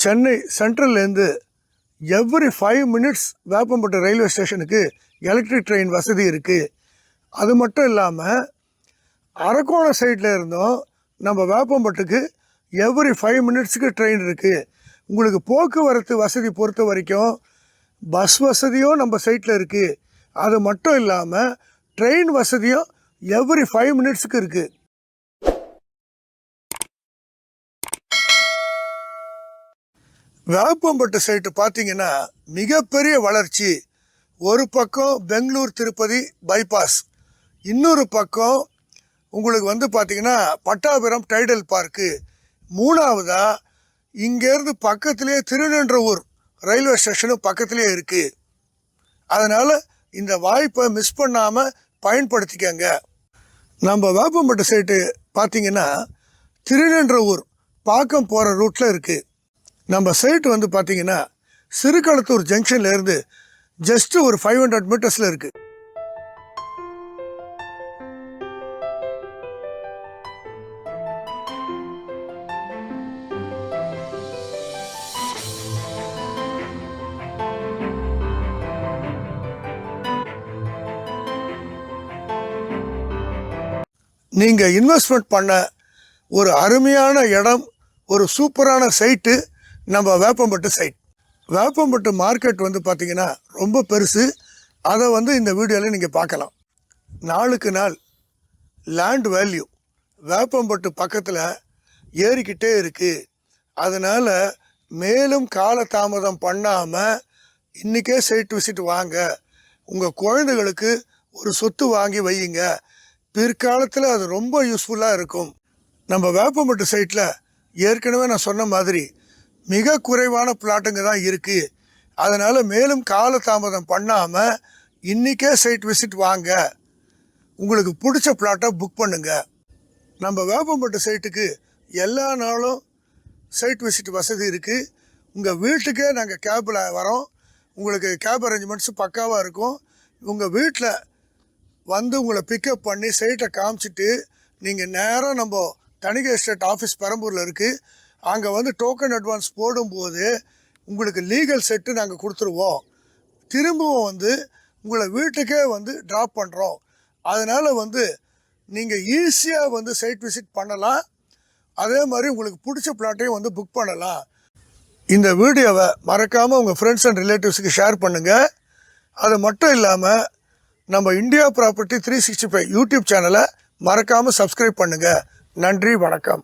சென்னை சென்ட்ரல்லேருந்து every 5 minutes Veppampattu railway ஸ்டேஷனுக்கு electric train வசதி இருக்குது. அது மட்டும் இல்லாமல் அரக்கோணம் சைடில் இருந்தும் நம்ம வேப்பம்பட்டுக்கு எவ்ரி 5 மினிட்ஸுக்கு ட்ரெயின் இருக்குது. உங்களுக்கு போக்குவரத்து வசதி பொறுத்த வரைக்கும் பஸ் வசதியும் நம்ம சைட்டில் இருக்குது. அது மட்டும் இல்லாமல் ட்ரெயின் வசதியும் எவ்ரி 5 மினிட்ஸுக்கு இருக்குது. வேப்பம்பட்டு சைட்டு பார்த்தீங்கன்னா மிகப்பெரிய வளர்ச்சி. ஒரு பக்கம் பெங்களூர் திருப்பதி பைபாஸ், இன்னொரு பக்கம் உங்களுக்கு பார்த்தீங்கன்னா பட்டாபிரம் டைடல் பார்க்கு, மூணாவதாக இங்கேருந்து பக்கத்துலேயே திருநின்றவூர் ரயில்வே ஸ்டேஷனும் பக்கத்துலேயே இருக்குது. அதனால் இந்த வாய்ப்பை மிஸ் பண்ணாமல் பயன்படுத்திக்கங்க. நம்ம வேப்பம்பட்டு சைட்டு பார்த்தீங்கன்னா திருநின்றவூர் பாக்கம் போகிற ரூட்டில் இருக்குது. நம்ம சைட்டு பார்த்தீங்கன்னா சிறுகளத்தூர் ஜங்ஷன்லேருந்து ஜஸ்ட்டு ஒரு 500 மீட்டர்ஸில் இருக்குது. நீங்கள் இன்வெஸ்ட்மெண்ட் பண்ண ஒரு அருமையான இடம், ஒரு சூப்பரான சைட்டு நம்ம வேப்பம்பட்டு சைட். வேப்பம்பட்டு மார்க்கெட் பார்த்தீங்கன்னா ரொம்ப பெருசு. அதை இந்த வீடியோவில் நீங்கள் பார்க்கலாம். நாளுக்கு நாள் லேண்ட் வேல்யூ வேப்பம்பட்டு பக்கத்தில் ஏறிக்கிட்டே இருக்குது. அதனால் மேலும் காலதாமதம் பண்ணாமல் இன்றைக்கே சைட் விசிட் வாங்க. உங்கள் குழந்தைகளுக்கு ஒரு சொத்து வாங்கி வையுங்க. பிற்காலத்தில் அது ரொம்ப யூஸ்ஃபுல்லாக இருக்கும். நம்ம வேப்பம்பட்டு சைட்டில் ஏற்கனவே நான் சொன்ன மாதிரி மிக குறைவான பிளாட்டுங்க தான் இருக்குது. அதனால் மேலும் காலதாமதம் பண்ணாமல் இன்றைக்கே சைட் விசிட் வாங்க. உங்களுக்கு பிடிச்ச பிளாட்டை புக் பண்ணுங்க. நம்ம வேப்பம்பட்டு சைட்டுக்கு எல்லா நாளும் சைட் விசிட் வசதி இருக்குது. உங்கள் வீட்டுக்கே நாங்கள் கேபில் வரோம். உங்களுக்கு கேப் அரேஞ்ச்மெண்ட்ஸு பக்காவாக இருக்கும். உங்கள் வீட்டில் உங்களை பிக்கப் பண்ணி சைட்டை காமிச்சிட்டு நீங்கள் நேராக நம்ம தணிகை எஸ்டேட் ஆஃபீஸ் பெரம்பூரில் இருக்குது. அங்கே டோக்கன் அட்வான்ஸ் போடும்போது உங்களுக்கு லீகல் செட்டு நாங்கள் கொடுத்துருவோம். திரும்பவும் உங்களை வீட்டுக்கே ட்ராப் பண்ணுறோம். அதனால் நீங்கள் ஈஸியாக சைட் விசிட் பண்ணலாம். அதே மாதிரி உங்களுக்கு பிடிச்ச பிளாட்டையும் புக் பண்ணலாம். இந்த வீடியோவை மறக்காமல் உங்கள் ஃப்ரெண்ட்ஸ் அண்ட் ரிலேட்டிவ்ஸுக்கு ஷேர் பண்ணுங்கள். அது மட்டும் இல்லாமல் நம்ம இந்தியா ப்ராப்பர்ட்டி 365 யூடியூப் சேனலை மறக்காமல் சப்ஸ்கிரைப் பண்ணுங்கள். நன்றி, வணக்கம்.